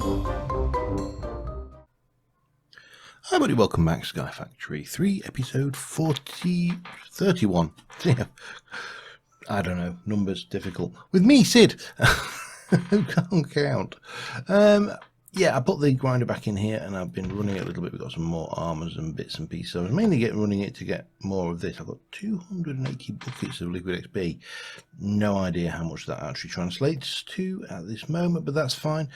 Hi everybody, welcome back. Sky Factory 3, episode 31. I don't know, numbers difficult. With me, Sid, who can't count. Yeah, I put the grinder back in here and I've been running it a little bit. We've got some more armours and bits and pieces. I was mainly running it to get more of this. I've got 280 buckets of liquid XP. No idea how much that actually translates to at this moment, but that's fine.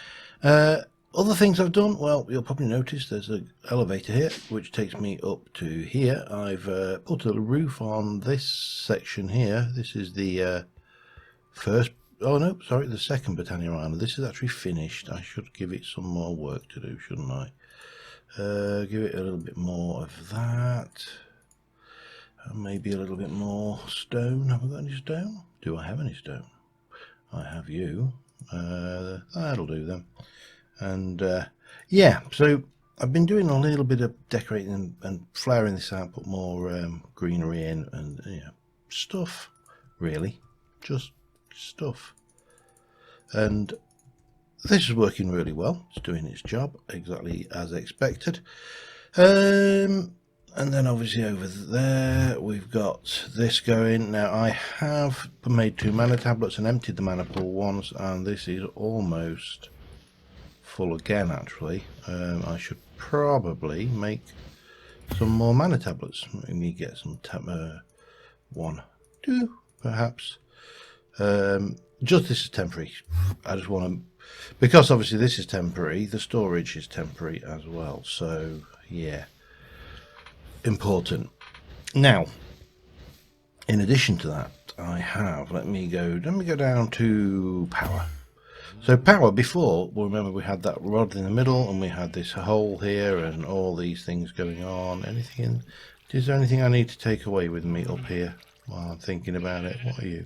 Other things I've done, well, you'll probably notice there's an elevator here, which takes me up to here. I've put a roof on this section here. This is the first, oh no, sorry, the second Britannia Island. This is actually finished. I should give it some more work to do, shouldn't I? Give it a little bit more of that. And maybe a little bit more stone. Have I got any stone? Do I have any stone? I have you. That'll do then. And yeah, so I've been doing a little bit of decorating and flaring this out, put more greenery in and stuff, really, just stuff. And this is working really well. It's doing its job exactly as expected. And then obviously over there we've got this going. Now I have made 2 mana tablets and emptied the mana pool once, and this is almost full again. Actually, I should probably make some more mana tablets. Let me get some 1, 2 perhaps. Just this is temporary. I just want to, because obviously this is temporary, the storage is temporary as well, so yeah, important. Now in addition to that, I have, let me go down to power. So power, before, well, remember we had that rod in the middle and we had this hole here and all these things going on. Is there anything I need to take away with me up here while I'm thinking about it? What are you?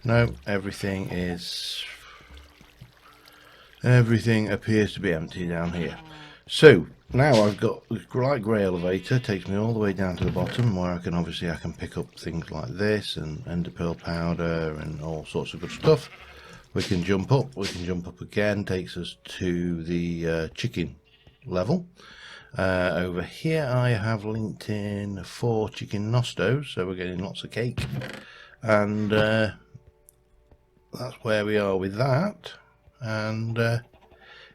No, everything appears to be empty down here. So now I've got the light grey elevator, takes me all the way down to the bottom where I can pick up things like this and ender pearl powder and all sorts of good stuff. We can jump up again, takes us to the chicken level. Over here I have linked in 4 chicken nostos, so we're getting lots of cake. And that's where we are with that. And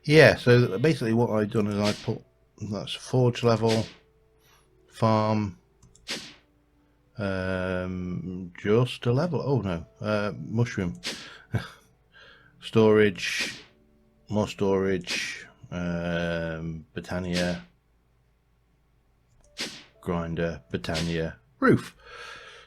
yeah, so basically what I've done is I put, that's forge level, farm, just a level, oh no, mushroom. Storage, more storage, Britannia, grinder, Britannia, roof.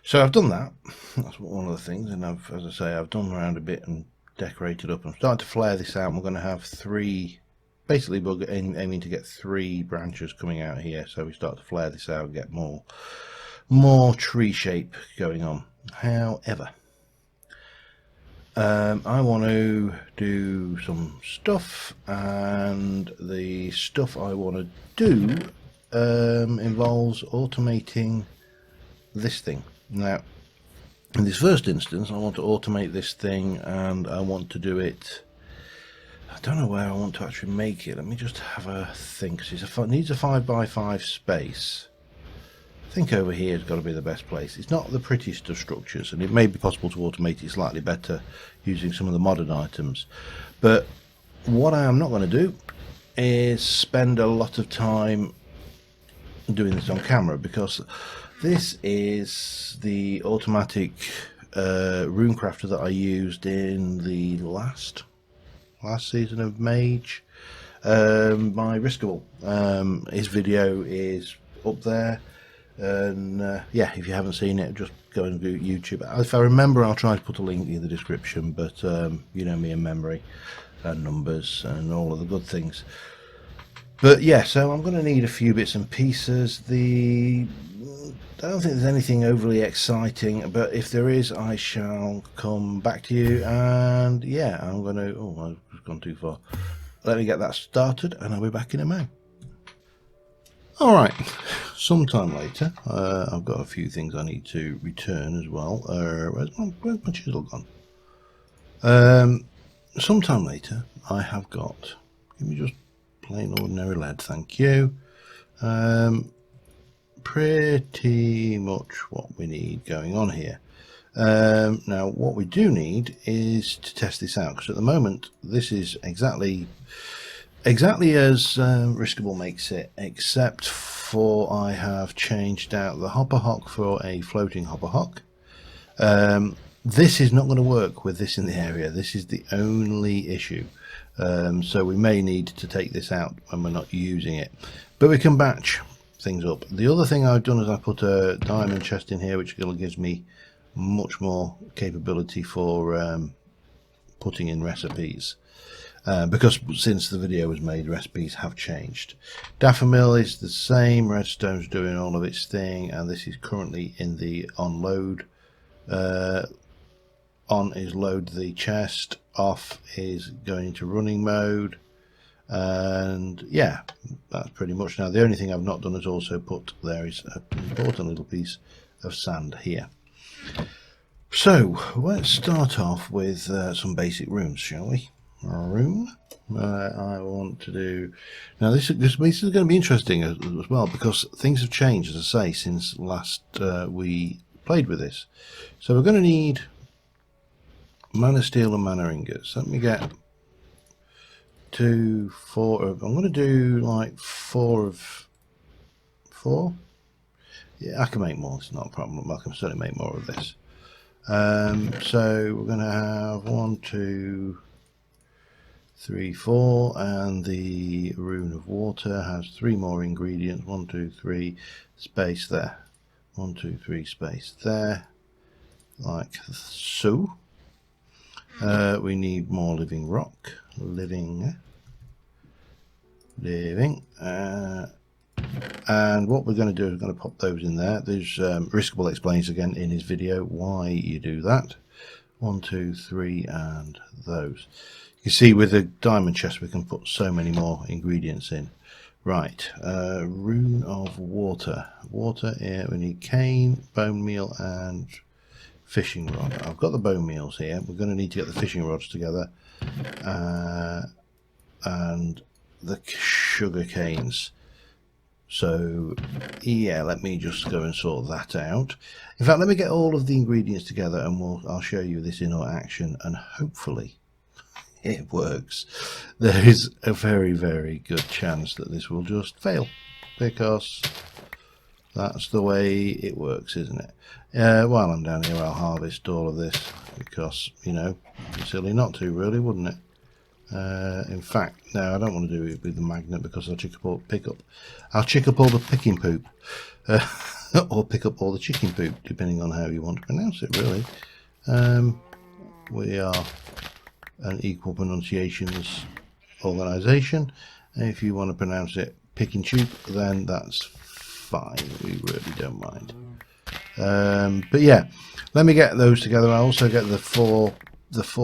So I've done that. That's one of the things, and I've, as I say, I've done around a bit and decorated up. I'm starting to flare this out. We're going to have 3. Basically, we're aiming to get 3 branches coming out here. So we start to flare this out and get more tree shape going on. However, I want to do some stuff, and the stuff I want to do involves automating this thing. Now, in this first instance, I want to automate this thing, and I want to do it. I don't know where I want to actually make it. Let me just have a think. It needs a 5x5 space. I think over here has got to be the best place. It's not the prettiest of structures, and it may be possible to automate it slightly better using some of the modern items. But what I am not going to do is spend a lot of time doing this on camera, because this is the automatic rune crafter that I used in the last season of Mage by Riskable. His video is up there. And yeah, if you haven't seen it, just go and do YouTube. If I remember, I'll try to put a link in the description, but you know me and memory and numbers and all of the good things. But yeah, so I'm going to need a few bits and pieces. I don't think there's anything overly exciting, but if there is, I shall come back to you. And yeah, I'm going to, oh, I've gone too far. Let me get that started and I'll be back in a moment. Alright, sometime later, I've got a few things I need to return as well. Where's my chisel gone? Sometime later, I have got Give me just plain ordinary lead, thank you. Pretty much what we need going on here. Now what we do need is to test this out, because at the moment this is exactly as Riskable makes it, except for I have changed out the hopper hock for a floating hopper hock. This is not going to work with this in the area. This is the only issue. So we may need to take this out when we're not using it, but we can batch things up. The other thing I've done is I put a diamond chest in here, which gives me much more capability for putting in recipes, because since the video was made, recipes have changed. Daffodil is the same, redstone's doing all of its thing, and this is currently in the on load. On is load the chest, off is going into running mode, and yeah, that's pretty much. Now the only thing I've not done is also put there is an important little piece of sand here. So let's start off with some basic runes, shall we? Rune. I want to do now. This is going to be interesting as well, because things have changed, as I say, since last we played with this. So we're going to need mana steel and mana ingots. Let me get 2, 4 of. I'm going to do like 4 of 4. Yeah, I can make more. It's not a problem. I can certainly make more of this. So we're going to have 1, 2, 3, 4, and the rune of water has 3 more ingredients. 1, 2, 3, space there. 1, 2, 3, space there, like so. We need more living rock, living, and what we're going to do is we're going to pop those in there. There's Riskable explains again in his video why you do that. 1, 2, 3, and those. You can see with the diamond chest we can put so many more ingredients in. Right, rune of water. Water here, we need cane, bone meal, and fishing rod. I've got the bone meals here. We're going to need to get the fishing rods together, and the sugar canes. So yeah, let me just go and sort that out. In fact, let me get all of the ingredients together, and I'll show you this in action, and hopefully it works. There is a very, very good chance that this will just fail, because that's the way it works, isn't it? While I'm down here, I'll harvest all of this, because, you know, it'd be silly not to, really, wouldn't it? In fact, no, I don't want to do it with the magnet, because I'll pick up all the picking poop, or pick up all the chicken poop, depending on how you want to pronounce it, really. We are an equal pronunciations organisation. If you want to pronounce it pick and choop, then that's fine. We really don't mind. But yeah, let me get those together. I also get the four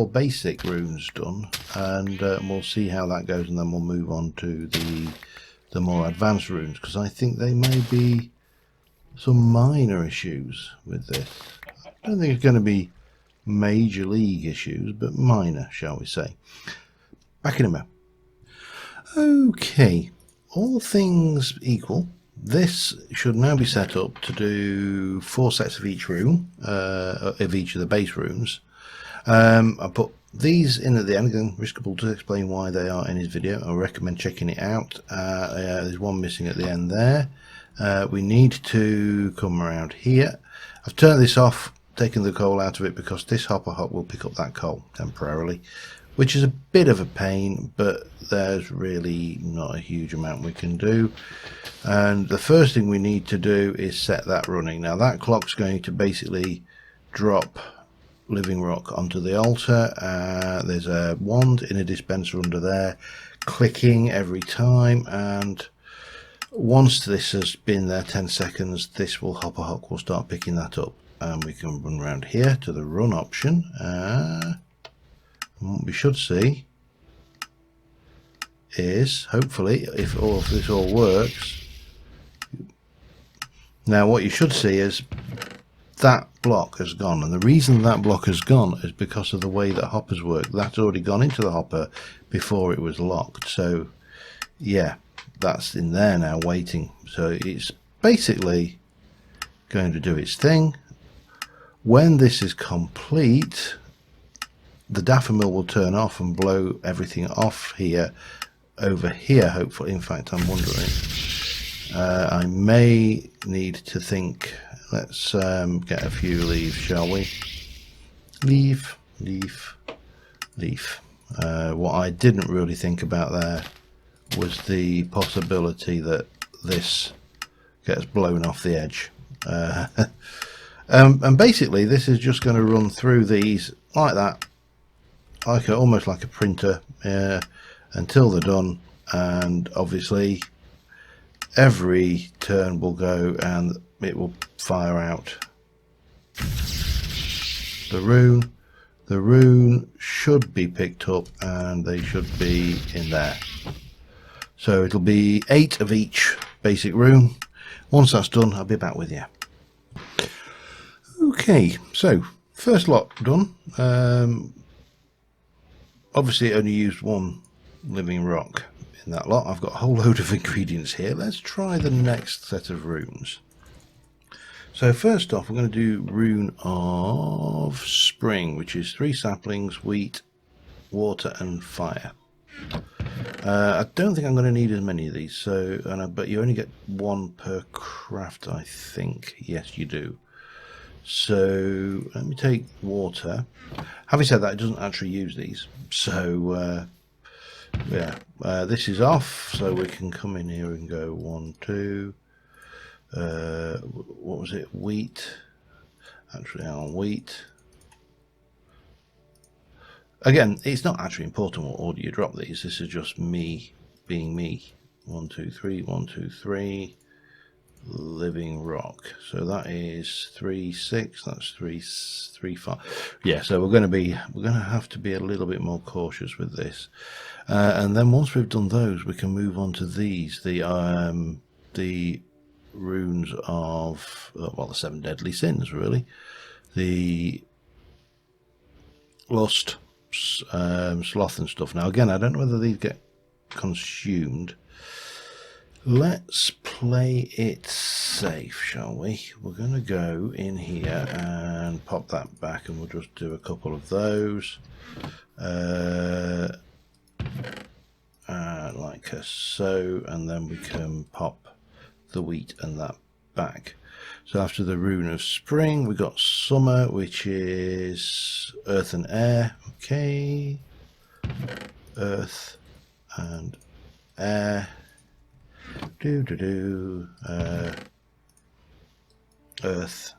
basic runes done, and we'll see how that goes, and then we'll move on to the more advanced runes, because I think they may be some minor issues with this. I don't think it's going to be major league issues, but minor, shall we say. Back in a minute. Okay, all things equal, this should now be set up to do 4 sets of each rune, of each of the base runes. I put these in at the end. Again, Riskable to explain why they are in his video. I recommend checking it out. There's one missing at the end there. We need to come around here. I've turned this off, taken the coal out of it, because this hopper hook will pick up that coal temporarily, which is a bit of a pain, but there's really not a huge amount we can do. And the first thing we need to do is set that running. Now that clock's going to basically drop living rock onto the altar. There's a wand in a dispenser under there, clicking every time, and once this has been there 10 seconds, this hopper hook will start picking that up. And we can run around here to the run option. What we should see is, hopefully, if this all works. Now what you should see is that block has gone, and the reason that block has gone is because of the way that hoppers work. That's already gone into the hopper before it was locked, so yeah, that's in there now waiting. So it's basically going to do its thing. When this is complete, the daffer mill will turn off and blow everything off here, over here hopefully. In fact, I'm wondering, I may need to think. Let's get a few leaves, shall we? Leaf. What I didn't really think about there was the possibility that this gets blown off the edge. And basically this is just going to run through these like that, like almost like a printer, until they're done. And obviously every turn will go and it will fire out the rune. The rune should be picked up and they should be in there. So it'll be 8 of each basic rune. Once that's done, I'll be back with you. Okay, so first lot done. Obviously it only used 1 living rock in that lot. I've got a whole load of ingredients here. Let's try the next set of runes. So first off, we're going to do rune of spring, which is 3 saplings, wheat, water and fire. I don't think I'm going to need as many of these, so but you only get 1 per craft, I think. Yes, you do. So let me take water. Having said that, it doesn't actually use these, so yeah, this is off, so we can come in here and go 1, 2. What was it? Wheat. Actually, on wheat. Again, it's not actually important what order you drop these. This is just me being me. 1, 2, 3. 1, 2, 3. Living rock. So that is 3, 6. That's 3, 5. Yeah. So we're going to have to be a little bit more cautious with this. And then once we've done those, we can move on to these. The runes of well, the 7 deadly sins, really. The lust, sloth and stuff. Now again, I don't know whether these get consumed. Let's play it safe, shall we? We're going to go in here and pop that back, and we'll just do a couple of those, like so, and then we can pop the wheat and that back. So after the rune of spring, we got summer, which is earth and air. Okay, earth and air. Earth,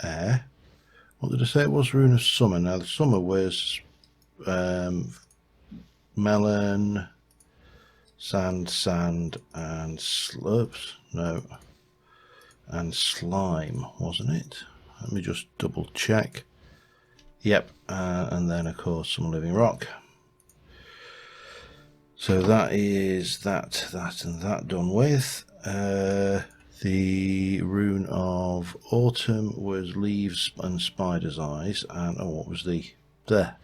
air. What did I say it was? Rune of summer. Now the summer was melon, sand, and slurps. No, and slime, wasn't it? Let me just double check. Yep, and then of course some living rock. So that is that and that done with. The rune of autumn was leaves and spider's eyes, and oh, what was there?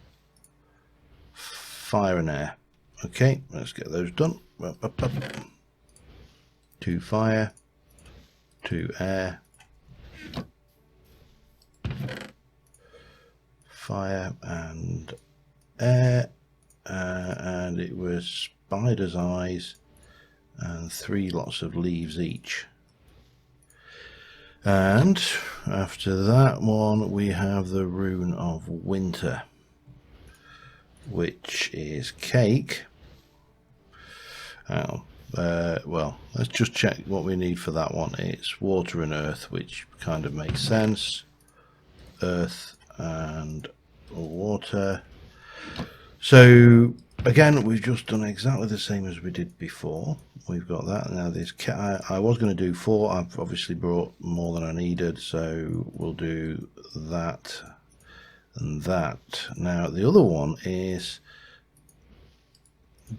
Fire and air. Okay, let's get those done. 2 fire, 2 air, fire and air. And it was spider's eyes and 3 lots of leaves each. And after that one we have the rune of winter, which is cake. Well, let's just check what we need for that one. It's water and earth, which kind of makes sense. Earth and water. So again, we've just done exactly the same as we did before. We've got that. Now this I was going to do 4. I've obviously brought more than I needed, so we'll do that and that. Now the other one is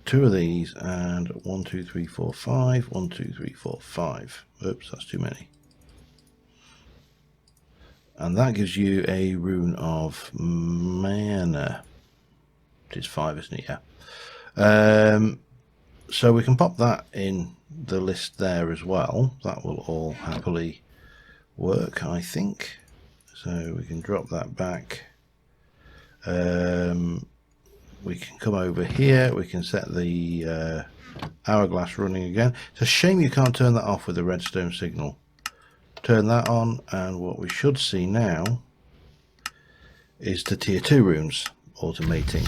2 of these, and 1, 2, 3, 4, 5. 1, 2, 3, 4, 5. Oops, that's too many. and that gives you a rune of mana. It is 5, isn't it? Yeah. So we can pop that in the list there as well. That will all happily work, I think. So we can drop that back. We can come over here. We can set the hourglass running again. It's a shame you can't turn that off with the redstone signal. Turn that on, and what we should see now is the tier 2 runes automating.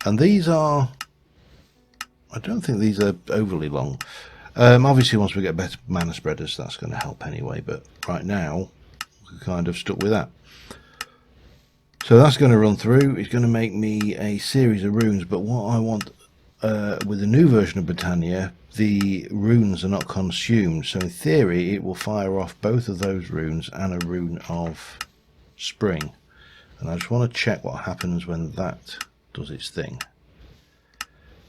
And these are, I don't think these are overly long. Obviously once we get better mana spreaders, that's going to help anyway, but right now we're kind of stuck with that. So that's going to run through. It's going to make me a series of runes, but what I want with the new version of Britannia, the runes are not consumed, so in theory it will fire off both of those runes and a rune of spring. And I just want to check what happens when that does its thing.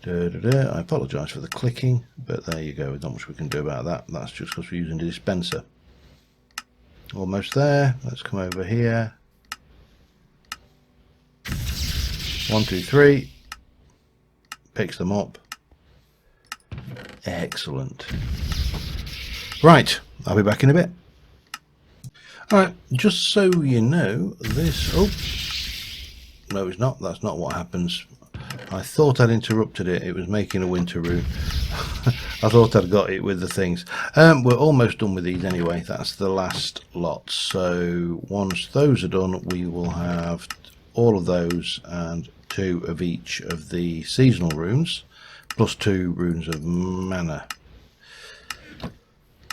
I apologise for the clicking, but there you go. There's not much we can do about that. That's just because we're using the dispenser. Almost there. Let's come over here. 1, 2, 3. Picks them up. Excellent. Right, I'll be back in a bit. Alright, just so you know, this... Oh, no it's not. That's not what happens. I thought I'd interrupted it. It was making a winter rune. I thought I'd got it with the things. We're almost done with these anyway. That's the last lot. So once those are done, we will have all of those and 2 of each of the seasonal runes, plus 2 runes of mana.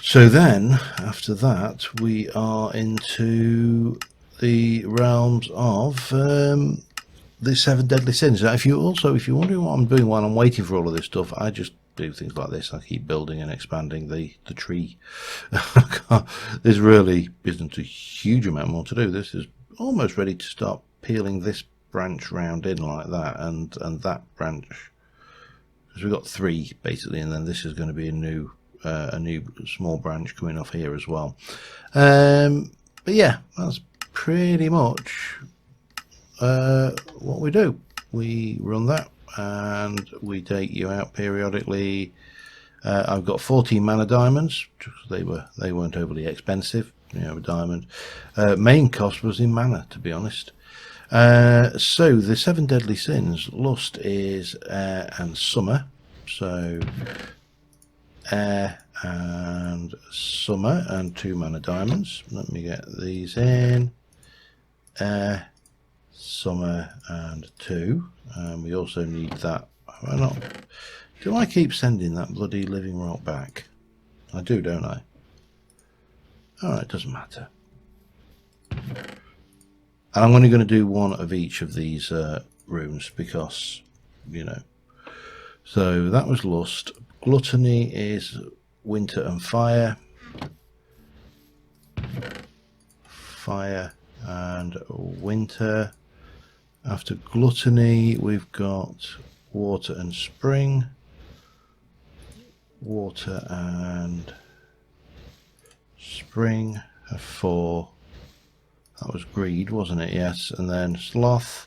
So then, after that, we are into the realms of the 7 deadly sins. Now, if you're wondering what I'm doing while I'm waiting for all of this stuff, I just do things like this. I keep building and expanding the tree. There really isn't a huge amount more to do. This is almost ready to start peeling this branch round in like that, and that branch, because we've got 3 basically, and then this is going to be a new small branch coming off here as well. But yeah, that's pretty much what we do. We run that and we take you out periodically. I've got 14 mana diamonds. They weren't overly expensive, you know, a diamond. Main cost was in mana, to be honest. So the 7 deadly sins, lust is air and summer. So air and summer and 2 mana diamonds. Let me get these in. Air, summer and 2. And we also need that. Why not? Do I keep sending that bloody living rock back? I do, don't I? Alright, doesn't matter. And I'm only going to do 1 of each of these runes because, you know. So that was lust. Gluttony is winter and fire. Fire and winter. After gluttony, we've got water and spring. Water and spring have 4. That was greed, wasn't it? Yes. And then sloth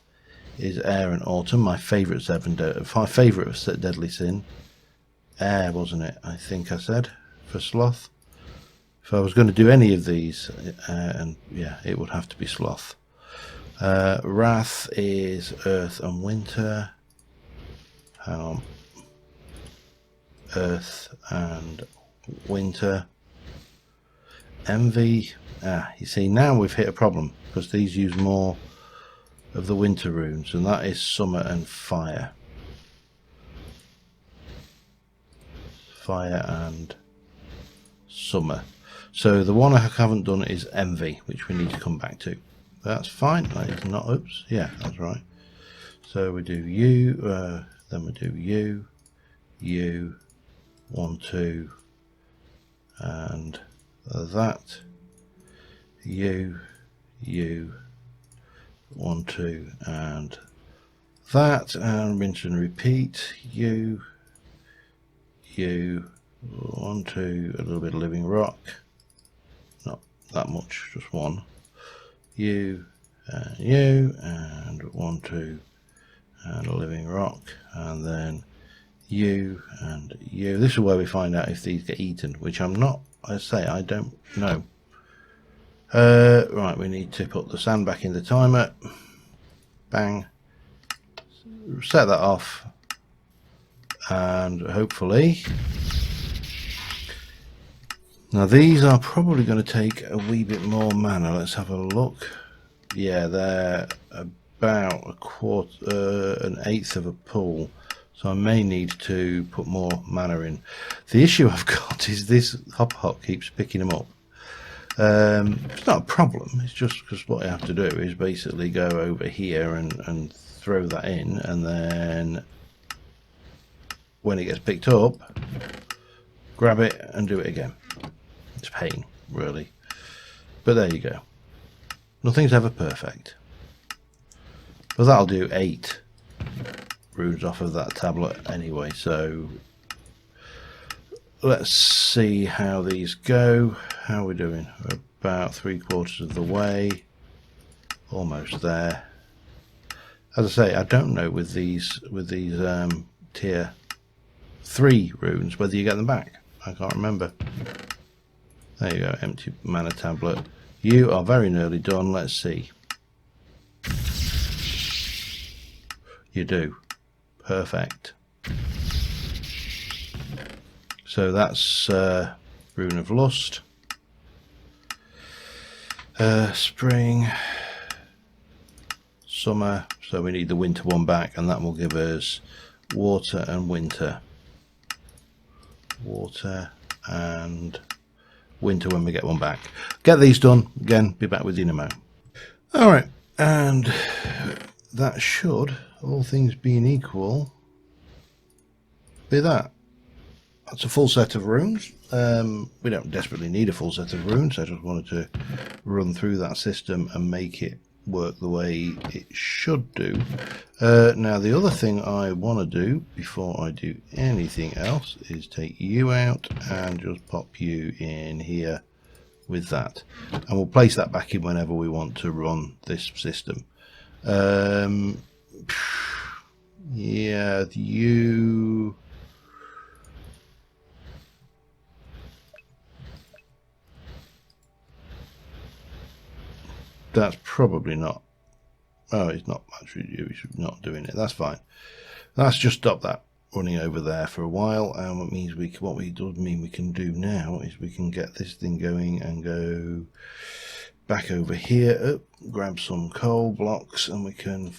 is air and autumn. My favourite deadly sin. Air, wasn't it? I think I said for sloth. If I was going to do any of these, and yeah, it would have to be sloth. Wrath is earth and winter. Hang on. Earth and winter. Envy. You see, now we've hit a problem because these use more of the winter runes, and that is summer and fire. Fire and summer. So the one I haven't done is envy, which we need to come back to. That's fine. That is not. Oops. Yeah, that's right. So we do you, then we do you, 1, 2, and that. You, 1, 2, and that, and rinse and repeat. You, 1, 2, a little bit of living rock. No, that much, just one. You and 1, 2, and a living rock, and then you and you. This is where we find out if these get eaten, which I'm not, I say, I don't know. Right, we need to put the sand back in the timer. Bang. Set that off, and hopefully, now these are probably going to take a wee bit more mana. Let's have a look. Yeah, they're about a quarter, an eighth of a pool, so I may need to put more mana in. The issue I've got is this hop keeps picking them up. It's not a problem, it's just because what I have to do is basically go over here and throw that in, and then when it gets picked up, grab it and do it again. It's pain, really, but there you go. Nothing's ever perfect, but that'll do 8 runes off of that tablet anyway. So let's see how these go. How are we doing? We're about 3/4 of the way, almost there. As I say, I don't know with these tier 3 runes whether you get them back. I can't remember. There you go, empty mana tablet. You are very nearly done. Let's see. You do. Perfect. So that's Rune of Lust. Spring. Summer. So we need the winter one back, and that will give us water and winter. Water and winter when we get one back. Get these done. Again, be back with you in a moment. Alright, and that should, all things being equal, be that. That's a full set of runes. We don't desperately need a full set of runes. I just wanted to run through that system and make it work the way it should do. Now the other thing I want to do before I do anything else is take you out and just pop you in here with that, and we'll place that back in whenever we want to run this system. Yeah, you... That's probably not... Oh, it's not actually you. It's not doing it. That's fine. Let's just stop that running over there for a while. And what means what it does mean we can do now is we can get this thing going and go back over here, grab some coal blocks, and we can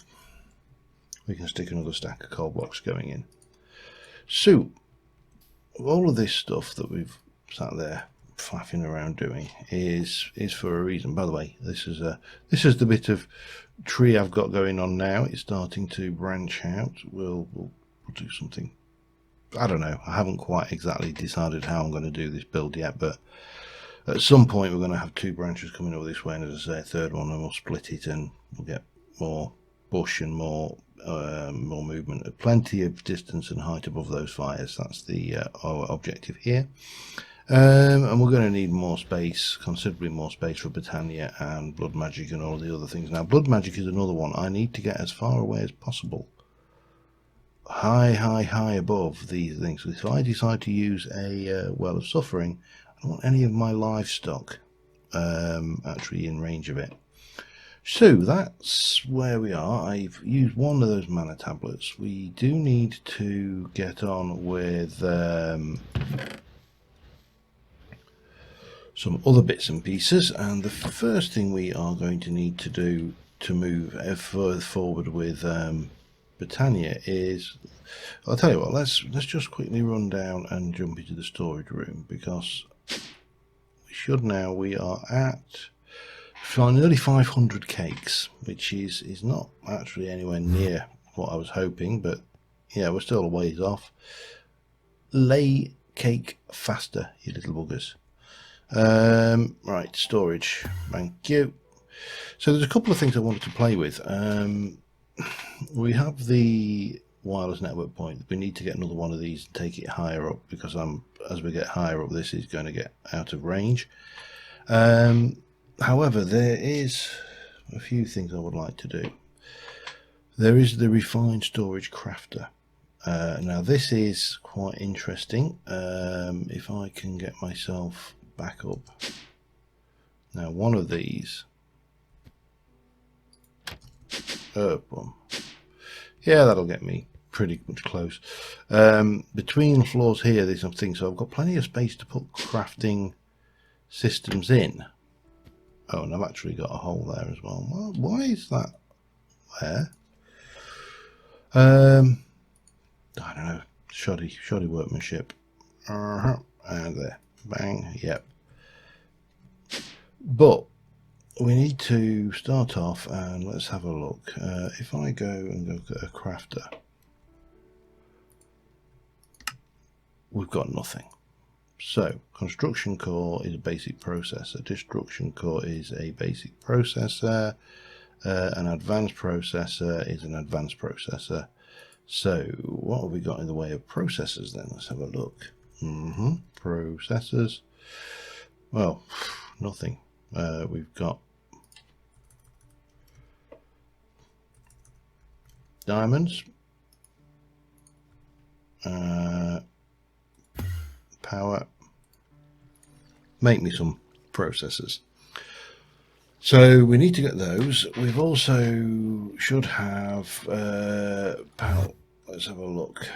stick another stack of coal blocks going in. So all of this stuff that we've sat there faffing around doing is for a reason. By the way, this is the bit of tree I've got going on now. It's starting to branch out. We'll do something. I don't know. I haven't quite exactly decided how I'm going to do this build yet, but at some point we're going to have 2 branches coming over this way, and as I say, a third one, and we'll split it and we'll get more bush and more movement. Plenty of distance and height above those fires. That's the our objective here. And we're going to need more space, considerably more space for Britannia and blood magic and all the other things. Now, blood magic is another one. I need to get as far away as possible, high above these things. So if I decide to use a well of suffering, I don't want any of my livestock actually in range of it. So that's where we are. I've used one of those mana tablets. We do need to get on with some other bits and pieces, and the first thing we are going to need to do to move further forward with Britannia is, I'll tell you what, let's just quickly run down and jump into the storage room, because we should now, we are at nearly 500 cakes, which is not actually anywhere near what I was hoping, but yeah, we're still a ways off. Lay cake faster, you little buggers. Right, storage, thank you. So there's a couple of things I wanted to play with. We have the wireless network point. We need to get another one of these and take it higher up, because as we get higher up, this is going to get out of range. However, there is a few things I would like to do. There is the refined storage crafter. Now this is quite interesting. If I can get myself back up. Now one of these. Boom. Yeah, that'll get me pretty much close. Between floors here, there's something, so I've got plenty of space to put crafting systems in. Oh, and I've actually got a hole there as well. Well, why is that there? I don't know. Shoddy workmanship. And there. Bang. Yep. But we need to start off and let's have a look. If I go and look at a crafter, we've got nothing. So construction core is a basic processor, destruction core is a basic processor, an advanced processor is an advanced processor. So what have we got in the way of processors then? Let's have a look. Processors. Well, nothing. We've got diamonds, power. Make me some processors. So we need to get those. We've also should have power. Let's have a look.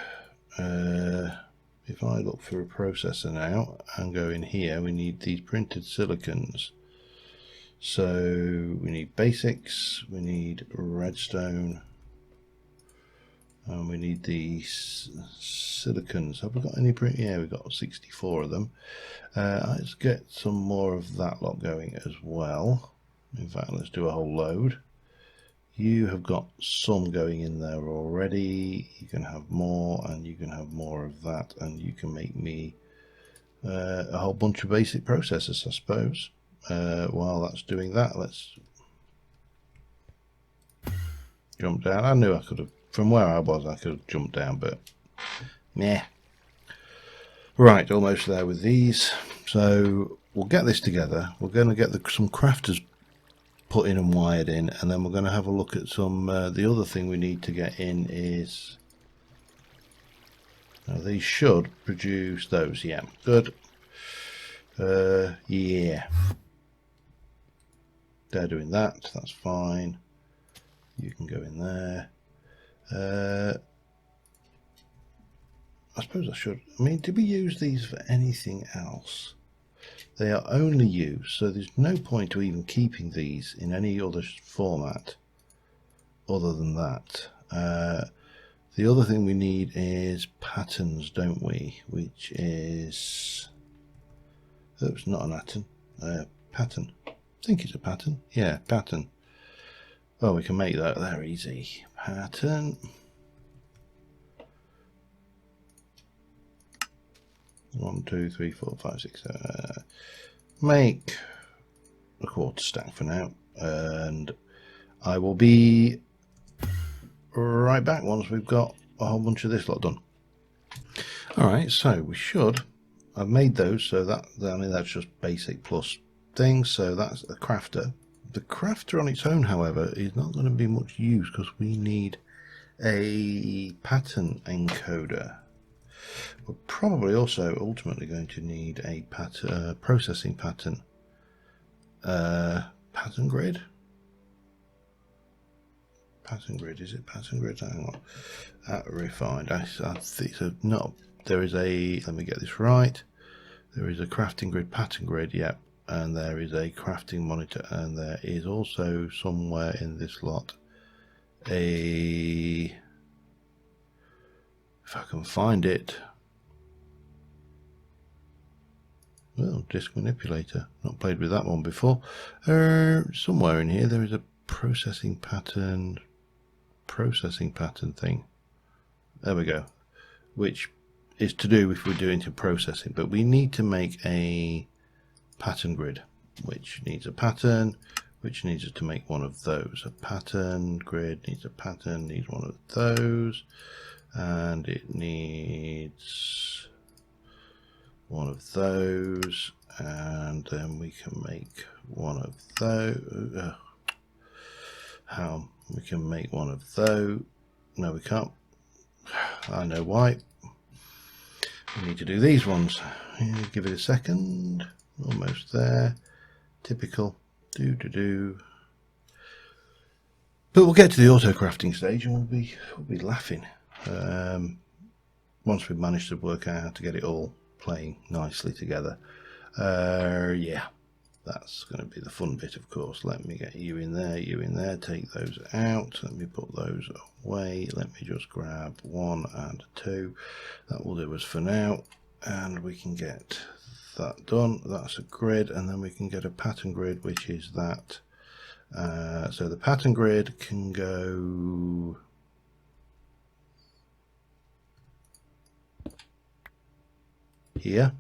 If I look for a processor now and go in here, we need these printed silicons. So we need basics, we need redstone, and we need these silicons. Have we got any print? Yeah, we've got 64 of them. Let's get some more of that lot going as well. In fact, let's do a whole load. You have got some going in there already. You can have more, and you can have more of that, and you can make me a whole bunch of basic processors, I suppose. While that's doing that, let's jump down. I knew I could have, from where I was, I could have jumped down, but yeah. Right, almost there with these. So we'll get this together. We're going to get some crafters put in and wired in, and then we're going to have a look at some. The other thing we need to get in is. Now these should produce those. Yeah, good. Yeah. They're doing that, that's fine. You can go in there. I suppose I should. I mean, did we use these for anything else? They are only used, so there's no point to even keeping these in any other format other than that. The other thing we need is patterns, don't we? Which is... Oops, not an atom. Pattern. I think it's a pattern. Yeah, pattern. Oh, we can make that there easy. Pattern. One, two, three, four, five, six. Make a quarter stack for now, and I will be right back once we've got a whole bunch of this lot done. Alright, so we should. I've made those, so that, I mean, that's just basic plus things, so that's the crafter. The crafter on its own, however, is not going to be much use because we need a pattern encoder. We're probably also ultimately going to need a processing pattern. Pattern grid? Pattern grid, is it pattern grid? Hang on. Refined. I think so. No, there is a, let me get this right. There is a crafting grid, pattern grid, yep. And there is a crafting monitor, and there is also somewhere in this lot a, if I can find it, well, disk manipulator. Not played with that one before. Somewhere in here there is a processing pattern thing. There we go. Which is to do if we're doing some processing, but we need to make a pattern grid, which needs a pattern, which needs us to make one of those. A pattern grid needs a pattern, needs one of those, and it needs one of those, and then we can make one of those. How we can make one of those? No, we can't. I know why. We need to do these ones. Give it a second. Almost there. Typical. Do. But we'll get to the auto crafting stage and we'll be laughing once we've managed to work out how to get it all playing nicely together. Yeah, that's going to be the fun bit, of course. Let me get you in there, take those out, let me put those away, let me just grab 1 and 2. That will do us for now, and we can get that done. That's a grid, and then we can get a pattern grid, which is that. So the pattern grid can go here.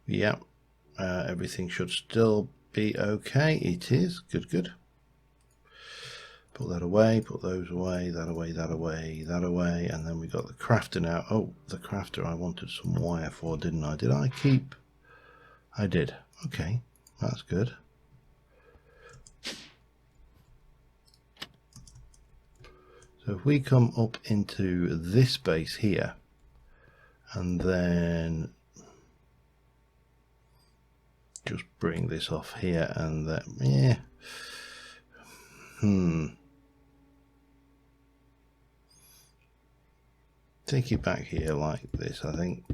Yeah, everything should still be okay. It is. Good. Put that away, put those away, that away, that away, that away, and then we got the crafter now. Oh, the crafter I wanted some wire for, didn't I? Did I keep? I did. Okay, that's good. So if we come up into this space here, and then just bring this off here, and then, take it back here like this, I think,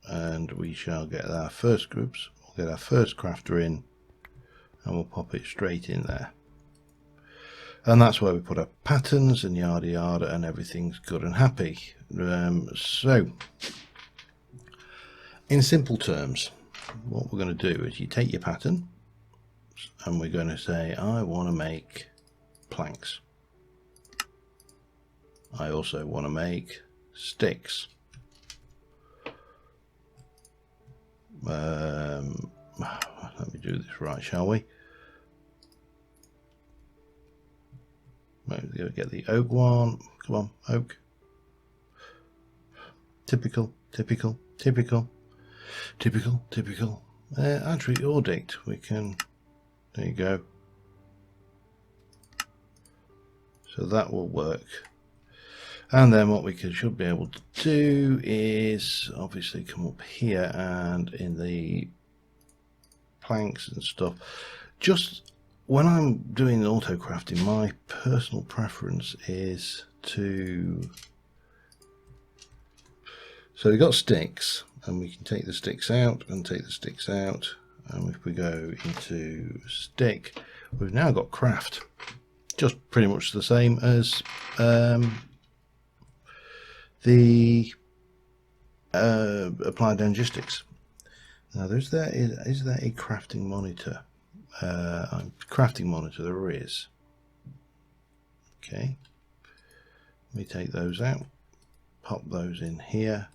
and we shall get our first groups. We'll get our first crafter in, and we'll pop it straight in there. And that's where we put our patterns and yada yada, and everything's good and happy. So, in simple terms, what we're going to do is you take your pattern, and we're going to say, I want to make planks. I also want to make sticks. Let me do this right, shall we? Maybe get the oak one. Come on, oak. Typical. Actually, ordict. We can. There you go. So that will work. And then what we should be able to do is obviously come up here, and in the planks and stuff, just when I'm doing auto crafting, my personal preference is to, so we've got sticks, and we can take the sticks out and take the sticks out, and if we go into stick, we've now got craft, just pretty much the same as the applied logistics. Now is there a crafting monitor? Crafting monitor, there is. Okay, let me take those out, pop those in here,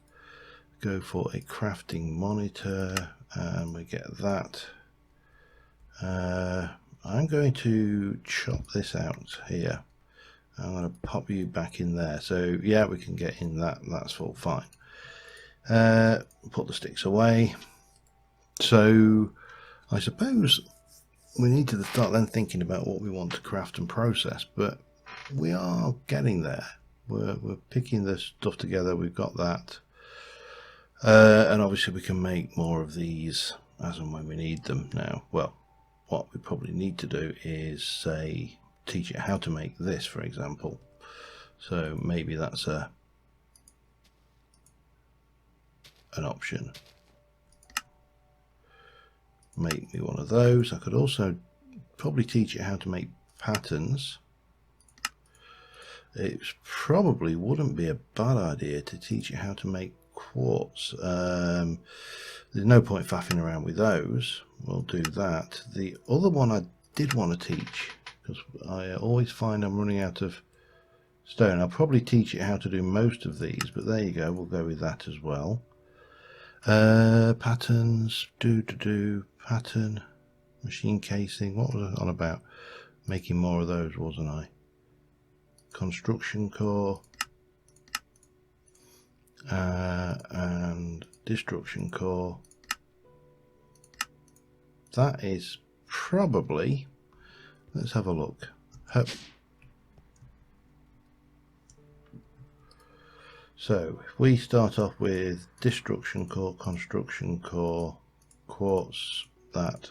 go for a crafting monitor, and we get that. I'm going to chop this out here. I'm going to pop you back in there. So yeah, we can get in that. That's all fine. Put the sticks away. So I suppose we need to start then thinking about what we want to craft and process, but we are getting there. We're picking this stuff together. We've got that, and obviously we can make more of these as and when we need them. Now, well, what we probably need to do is say teach it how to make this, for example. So maybe that's an option. Make me one of those. I could also probably teach it how to make patterns. It probably wouldn't be a bad idea to teach it how to make quartz. There's no point faffing around with those. We'll do that. The other one I did want to teach, because I always find I'm running out of stone. I'll probably teach it how to do most of these, but there you go, we'll go with that as well. Patterns, pattern, machine casing. What was I on about? Making more of those, wasn't I? Construction core and destruction core. that is probably, let's have a look. So if we start off with destruction core, construction core, quartz, that,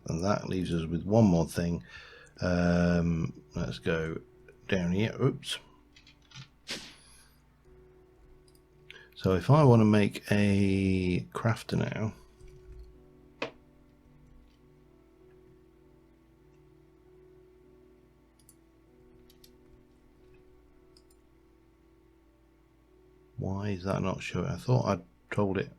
and that leaves us with one more thing. Let's go down here. Oops. So if I want to make a crafter now, why is that not showing? I thought I'd told it.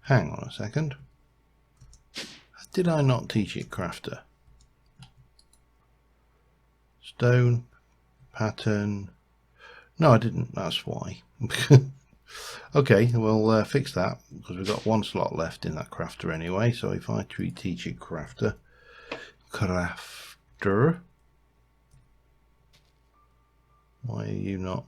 Hang on a second. Did I not teach it crafter? Stone, pattern. No, I didn't. That's why. Okay, we'll fix that because we've got one slot left in that crafter anyway. So if I teach it crafter, why are you not?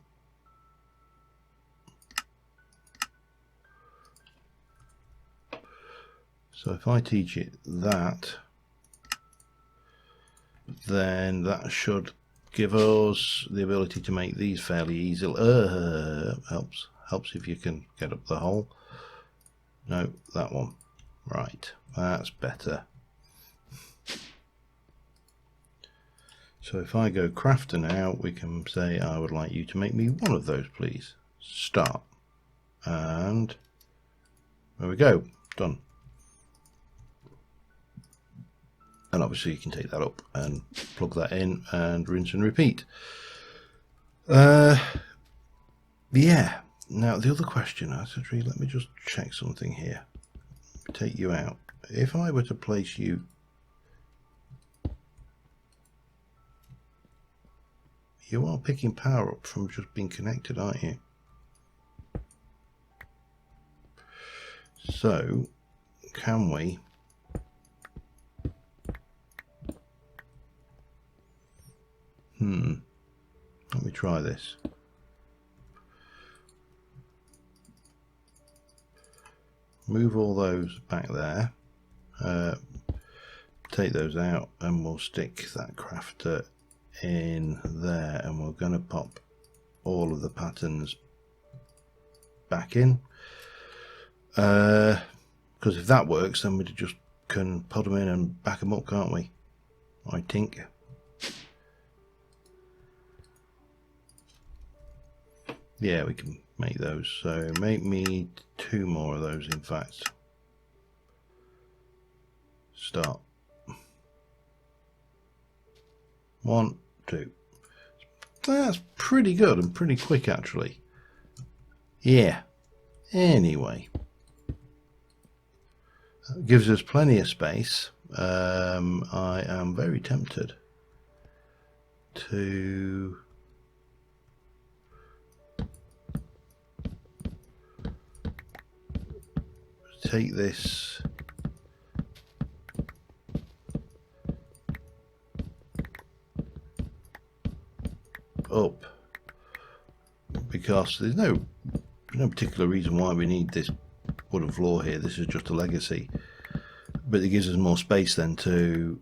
So if I teach it that, then that should give us the ability to make these fairly easily. Helps if you can get up the hole. No, that one. Right, that's better. So if I go crafter now, we can say I would like you to make me one of those, please. Start. And there we go. Done. And obviously you can take that up and plug that in and rinse and repeat. Yeah. Now the other question, actually, let me just check something here. Take you out. If I were to place you, you are picking power up from just being connected, aren't you? So can we? Let me try this. Move all those back there. Take those out and we'll stick that crafter in there, and we're going to pop all of the patterns back in. Because if that works, then we just can put them in and back them up, can't we? I think. Yeah, we can make those. So make me 2 more of those, in fact. Start. 1, 2. That's pretty good and pretty quick, actually. Yeah. Anyway. That gives us plenty of space. I am very tempted to take this up, because there's no particular reason why we need this wooden floor here. This is just a legacy, but it gives us more space then to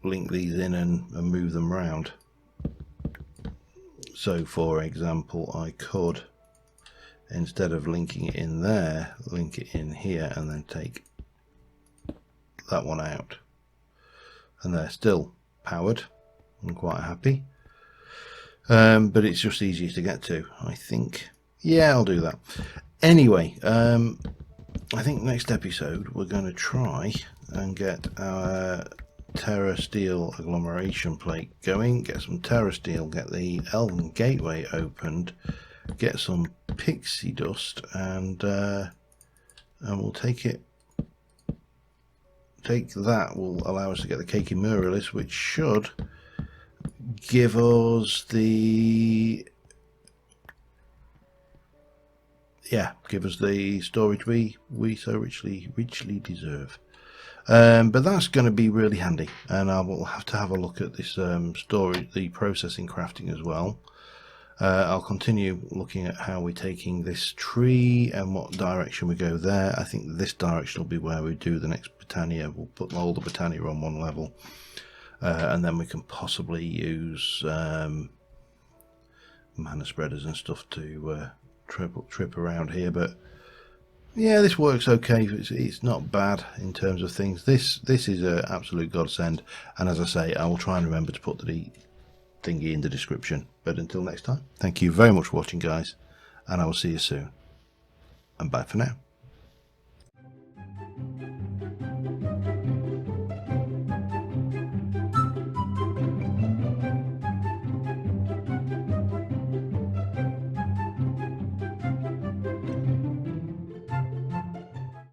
link these in and move them around. So for example, I could, instead of linking it in there, link it in here and then take that one out, and they're still powered. I'm quite happy. But it's just easier to get to, I think. Yeah, I'll do that. Anyway, I think next episode we're going to try and get our Terra Steel agglomeration plate going, get some Terra Steel, get the Elven Gateway opened, get some pixie dust, and we'll take that will allow us to get the Cakey Muralis, which should give us the storage we so richly deserve. But that's going to be really handy, and I will have to have a look at this storage, the processing crafting as well. I'll continue looking at how we're taking this tree and what direction we go there. I think this direction will be where we do the next Botania. We'll put all the Botania on one level, and then we can possibly use mana spreaders and stuff to trip around here. But yeah, this works okay. It's not bad in terms of things. This is an absolute godsend, and as I say, I will try and remember to put the thingy in the description. But until next time, thank you very much for watching, guys, and I will see you soon, and bye for now.